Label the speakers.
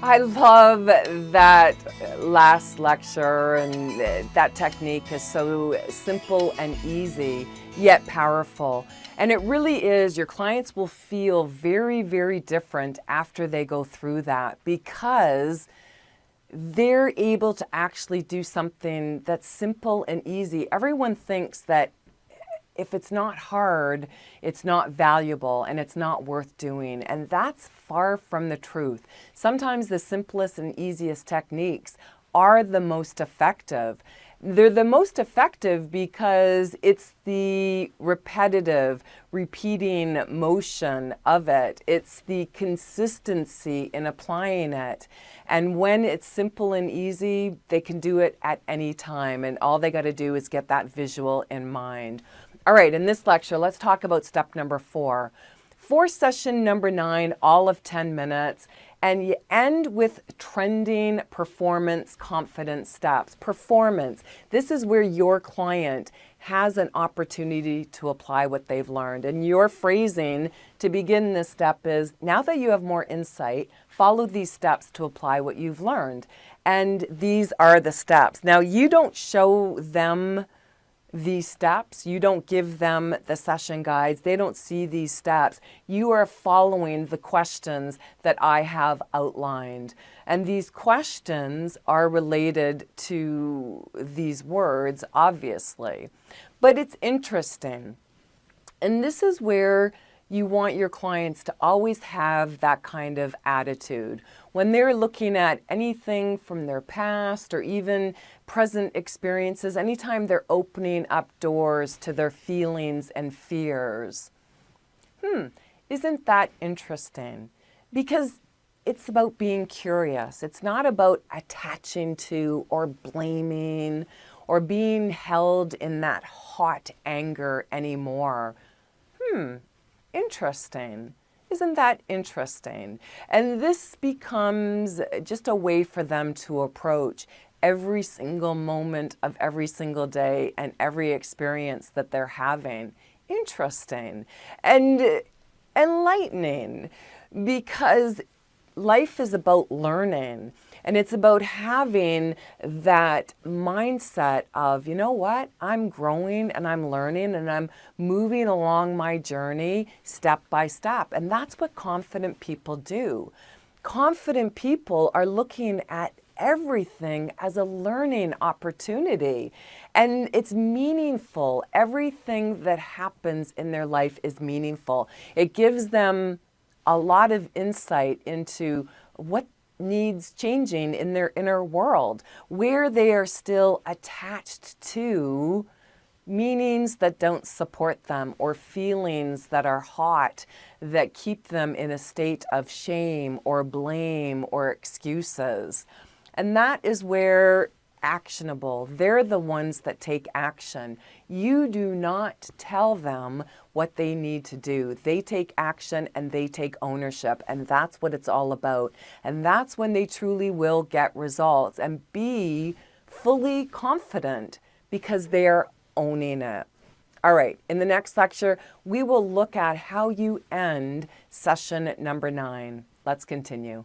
Speaker 1: I love that last lecture, and that technique is so simple and easy, yet powerful. And it really is, your clients will feel very, very different after they go through that, because they're able to actually do something that's simple and easy. Everyone thinks that if it's not hard, it's not valuable and it's not worth doing. And that's far from the truth. Sometimes the simplest and easiest techniques are the most effective. They're the most effective because it's the repetitive, repeating motion of it. It's the consistency in applying it. And when it's simple and easy, they can do it at any time. And all they got to do is get that visual in mind. All right, in this lecture, let's talk about step number 4. For session number 9, all of 10 minutes, and you end with trending performance confidence steps. Performance, this is where your client has an opportunity to apply what they've learned. And your phrasing to begin this step is, now that you have more insight, follow these steps to apply what you've learned. And these are the steps. Now, you don't show them these steps. You don't give them the session guides. They don't see these steps. You are following the questions that I have outlined. And these questions are related to these words, obviously. But it's interesting. And this is where you want your clients to always have that kind of attitude. When they're looking at anything from their past or even present experiences, anytime they're opening up doors to their feelings and fears. Isn't that interesting? Because it's about being curious. It's not about attaching to or blaming or being held in that hot anger anymore. Interesting. Isn't that interesting? And this becomes just a way for them to approach every single moment of every single day and every experience that they're having. Interesting and enlightening, because life is about learning. And it's about having that mindset of, you know what, I'm growing and I'm learning and I'm moving along my journey step by step. And that's what confident people do. Confident people are looking at everything as a learning opportunity. And it's meaningful. Everything that happens in their life is meaningful. It gives them a lot of insight into what needs changing in their inner world, where they are still attached to meanings that don't support them or feelings that are hot, that keep them in a state of shame or blame or excuses. And that is where actionable, they're the ones that take action. You do not tell them what they need to do. They take action and they take ownership, and that's what it's all about. And that's when they truly will get results and be fully confident because they're owning it. All right, in the next lecture, we will look at how you end session number 9. Let's continue.